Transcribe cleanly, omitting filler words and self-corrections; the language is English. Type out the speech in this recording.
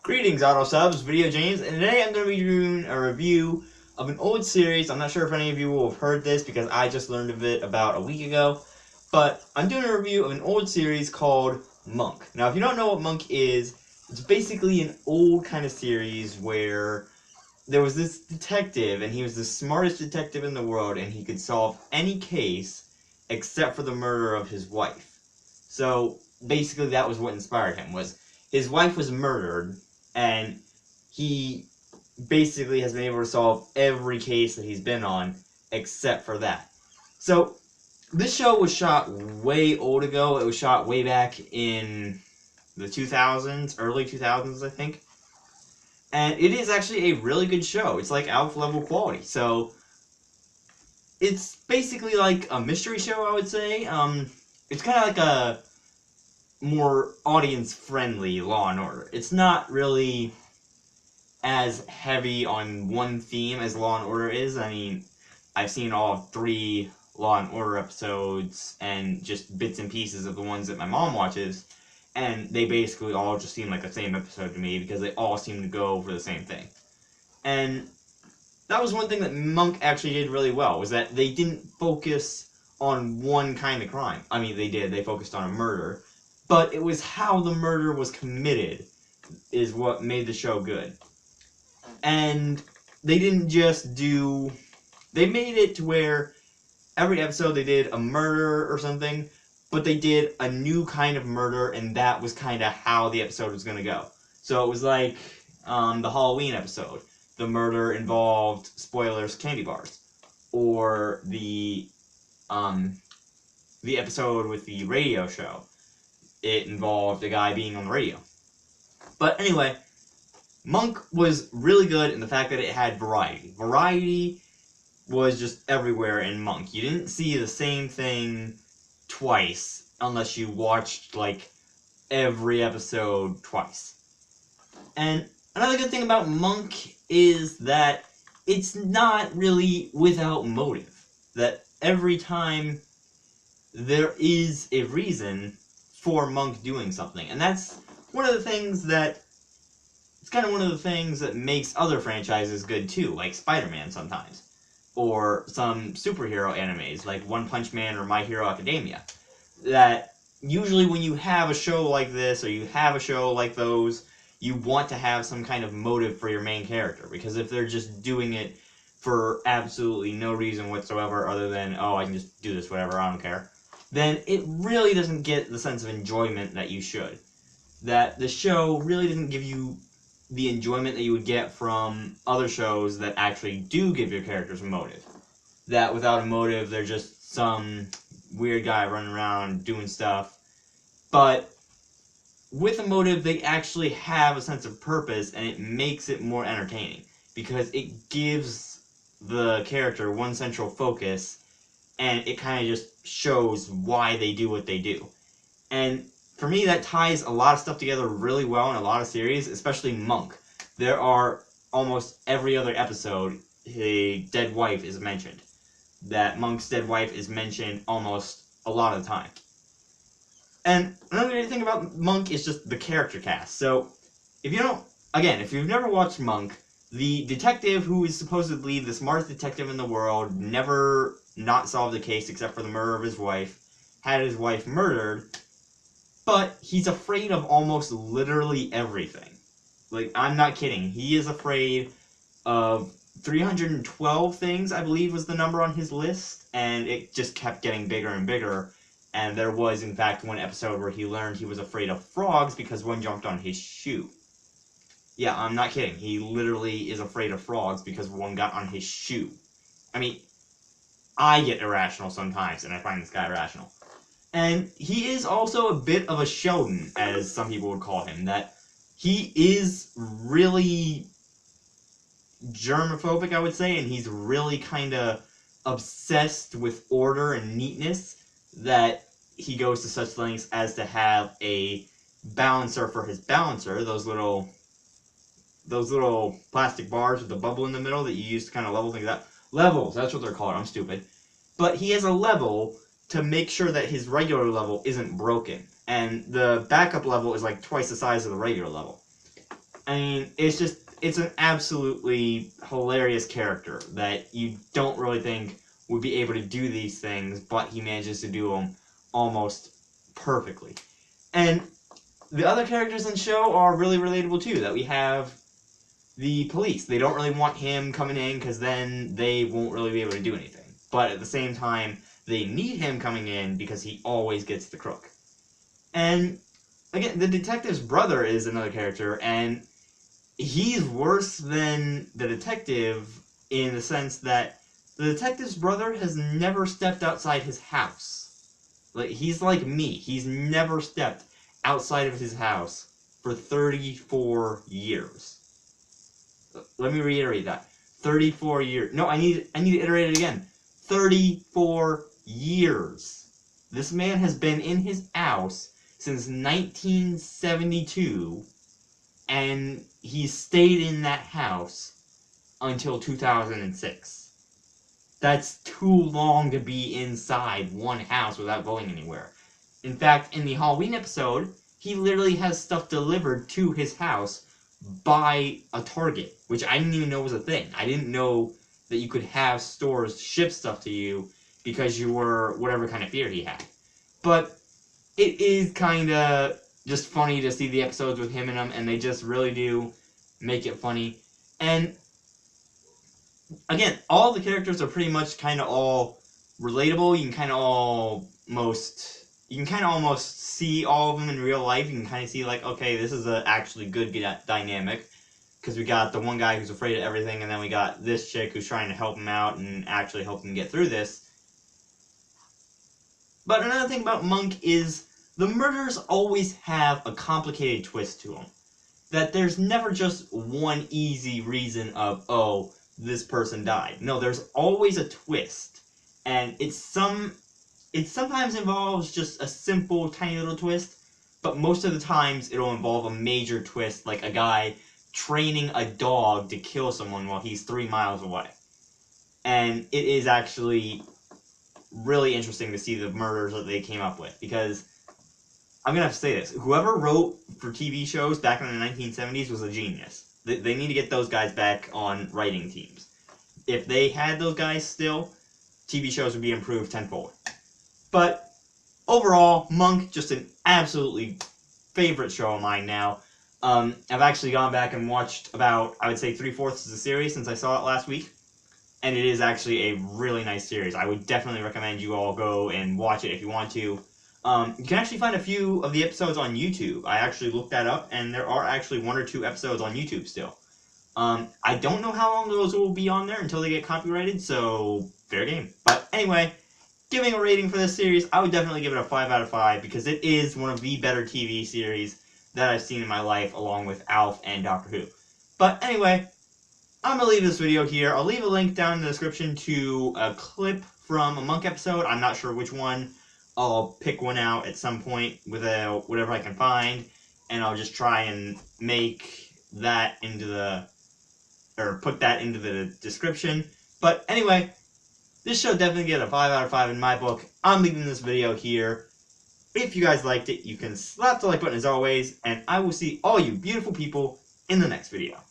Greetings, Auto Subs, VideoJames, and today I'm going to be doing a review of an old series. I'm not sure if any of you will have heard this because I just learned of it about a week ago, but I'm doing a review of an old series called Monk. Now, if you don't know what Monk is, it's basically an old kind of series where there was this detective, and he was the smartest detective in the world, and he could solve any case except for the murder of his wife. So, basically that was what inspired him, was his wife was murdered, and he basically has been able to solve every case that he's been on except for that. So, this show was shot way old ago. It was shot way back in the 2000s, early 2000s, I think. And it is actually a really good show. It's like ALF level quality. So, it's basically like a mystery show, I would say. It's kind of like a more audience-friendly Law and Order. It's not really as heavy on one theme as Law and Order is. I mean, I've seen all 3 Law and Order episodes and just bits and pieces of the ones that my mom watches, and they basically all just seem like the same episode to me because they all seem to go for the same thing. And that was one thing that Monk actually did really well, was that they didn't focus on one kind of crime. I mean, they did. They focused on a murder. But it was how the murder was committed is what made the show good. And they didn't just do... They made it to where every episode they did a murder or something, but they did a new kind of murder, and that was kind of how the episode was going to go. So it was like the Halloween episode. The murder involved, spoilers, candy bars. Or the episode with the radio show. It involved a guy being on the radio. But anyway, Monk was really good in the fact that it had variety. Variety was just everywhere in Monk. You didn't see the same thing twice unless you watched, like, every episode twice. And another good thing about Monk is that it's not really without motive. That every time there is a reason for Monk doing something. And that's one of the things that... It's kind of one of the things that makes other franchises good too, like Spider-Man sometimes. Or some superhero animes, like One Punch Man or My Hero Academia. That usually when you have a show like this, or you have a show like those, you want to have some kind of motive for your main character. Because if they're just doing it for absolutely no reason whatsoever other than, oh, I can just do this, whatever, I don't care, then it really doesn't get the sense of enjoyment that you should. That the show really doesn't give you the enjoyment that you would get from other shows that actually do give your characters a motive. That without a motive, they're just some weird guy running around doing stuff. But with a motive, they actually have a sense of purpose, and it makes it more entertaining. Because it gives the character one central focus, and it kind of just shows why they do what they do. And for me, that ties a lot of stuff together really well in a lot of series, especially Monk. There are almost every other episode, a dead wife is mentioned. That Monk's dead wife is mentioned almost a lot of the time. And another great thing about Monk is just the character cast. So, if you don't, again, if you've never watched Monk, the detective who is supposedly the smartest detective in the world, never not solved the case except for the murder of his wife, had his wife murdered, but he's afraid of almost literally everything. Like, I'm not kidding. He is afraid of 312 things, I believe was the number on his list, and it just kept getting bigger and bigger. And there was, in fact, one episode where he learned he was afraid of frogs because one jumped on his shoe. Yeah, I'm not kidding. He literally is afraid of frogs because one got on his shoe. I mean, I get irrational sometimes, and I find this guy irrational. And he is also a bit of a Sheldon, as some people would call him. That he is really germophobic, I would say, and he's really kind of obsessed with order and neatness, that he goes to such lengths as to have a balancer for his balancer, those little plastic bars with the bubble in the middle that you use to kind of level things out. Levels, that's what they're called, I'm stupid. But he has a level to make sure that his regular level isn't broken. And the backup level is like twice the size of the regular level. I mean, it's an absolutely hilarious character that you don't really think would be able to do these things, but he manages to do them almost perfectly. And the other characters in the show are really relatable too, that we have the police. They don't really want him coming in because then they won't really be able to do anything. But at the same time, they need him coming in because he always gets the crook. And again, the detective's brother is another character, and he's worse than the detective in the sense that the detective's brother has never stepped outside his house. Like, he's like me. He's never stepped outside of his house for 34 years. Let me reiterate that. 34 years. No, I need to iterate it again. 34 years. This man has been in his house since 1972, and he stayed in that house until 2006. That's too long to be inside one house without going anywhere. In fact, in the Halloween episode, he literally has stuff delivered to his house by a Target, which I didn't even know was a thing. I didn't know that you could have stores ship stuff to you because you were whatever kind of fear he had. But it is kind of just funny to see the episodes with him in them, and they just really do make it funny. And again, all the characters are pretty much kind of all relatable. You can kind of almost see all of them in real life. You can kind of see, like, okay, this is a actually good dynamic. Because we got the one guy who's afraid of everything, and then we got this chick who's trying to help him out and actually help him get through this. But another thing about Monk is the murders always have a complicated twist to them. That there's never just one easy reason of, oh, this person died. No, there's always a twist. And it sometimes involves just a simple, tiny little twist, but most of the times it'll involve a major twist, like a guy training a dog to kill someone while he's 3 miles away. And it is actually really interesting to see the murders that they came up with, because I'm gonna have to say this: whoever wrote for TV shows back in the 1970s was a genius. They need to get those guys back on writing teams. If they had those guys still, TV shows would be improved tenfold. But overall, Monk, just an absolutely favorite show of mine now. I've actually gone back and watched about, I would say, 3/4 of the series since I saw it last week. And it is actually a really nice series. I would definitely recommend you all go and watch it if you want to. You can actually find a few of the episodes on YouTube. I actually looked that up, and there are actually 1 or 2 episodes on YouTube still. I don't know how long those will be on there until they get copyrighted, so fair game. But anyway, giving a rating for this series, I would definitely give it a 5 out of 5, because it is one of the better TV series that I've seen in my life, along with Alf and Doctor Who. But anyway, I'm going to leave this video here. I'll leave a link down in the description to a clip from a Monk episode. I'm not sure which one. I'll pick one out at some point with whatever I can find, and I'll just try and make that put that into the description. But anyway, this show definitely get a 5 out of 5 in my book. I'm leaving this video here. If you guys liked it, you can slap the like button as always, and I will see all you beautiful people in the next video.